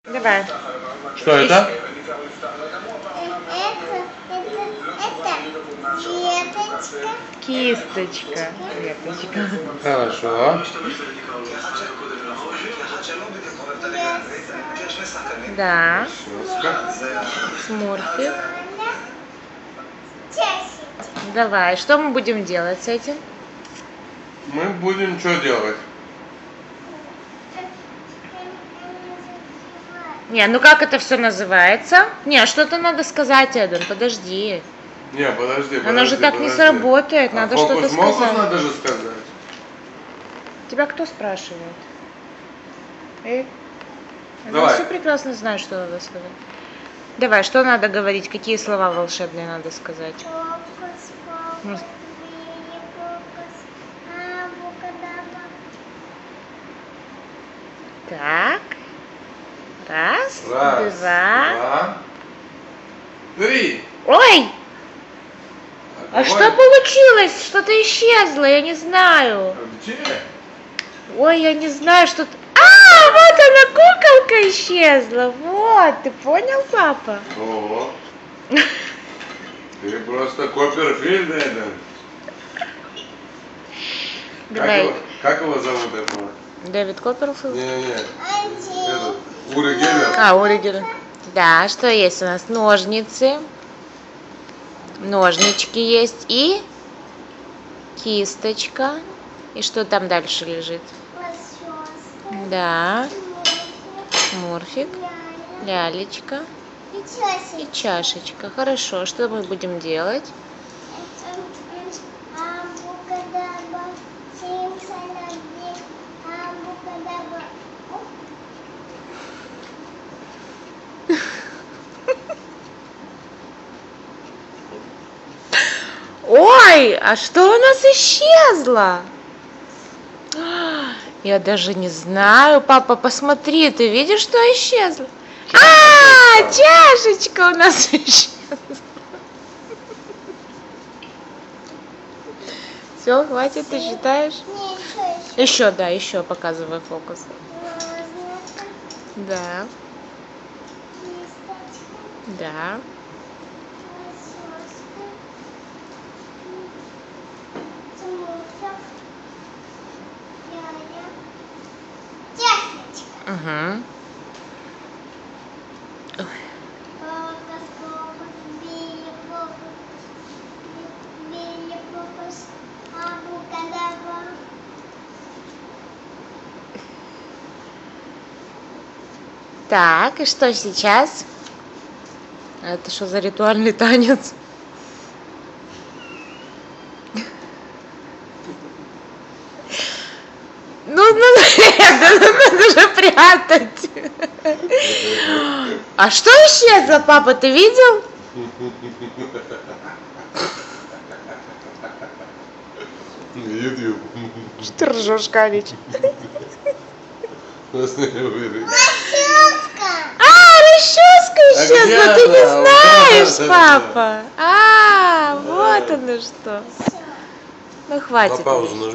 Давай. Что это? Это Кисточка. Веточка. Хорошо. Да. Соска. Смурфик. чашечка. Давай. Что мы будем делать с этим? Мы будем что делать? Не, ну как это все называется? Не, что-то надо сказать, Эден, подожди. Не, подожди, Оно же так не сработает, надо что-то фокус сказать. надо же сказать. Тебя кто спрашивает? Эй? Она Давай. все прекрасно знает, что надо сказать. Давай, что надо говорить? Какие слова волшебные надо сказать? Фокус, Ну. фокус, мини-фокус, абракадабра. Так. Раз, Раз, два. 3. Ой! А что получилось? Что-то исчезло, я не знаю. Где? Ой, я не знаю, что... А, вот она, куколка исчезла. Вот, ты понял, папа? Ого. Ты просто Копперфильд, Эден. Давай. Как его зовут этого? Дэвид Копперфилд? Не-не-не. Один. Этот, Ури Геллер. А, Уригер. Да, что есть у нас? Ножницы. Ножнички есть и кисточка. И что там дальше лежит? Лосёс. Да, Мурфик. мурфик, лялечка И чашечка. и чашечка. Хорошо, что мы будем делать? Абракадабра. Симсалабим. Абракадабра. Оп. Ой, а что у нас исчезло? Я даже не знаю, папа, посмотри, ты видишь, что исчезло? А, чашечка у нас исчезла. Все, хватит, ты считаешь? Не, Еще, да, еще показывай фокус. Ножницы. Да, Кисточка. да. Лосёска. Смурфик. Ляля. Чашечка. Угу. Фокус, фокус, мини-фокус, абракадабра. Так, и что сейчас? Это что за ритуальный танец? Надо же прятать. А что исчезло, папа, ты видел? YouTube. Что ты ржешь, Калич? Лосёска. А, расческа А исчезла, где ты не она? знаешь, Да. папа. А, вот оно что. Всё. Ну, хватит. На паузу нажми.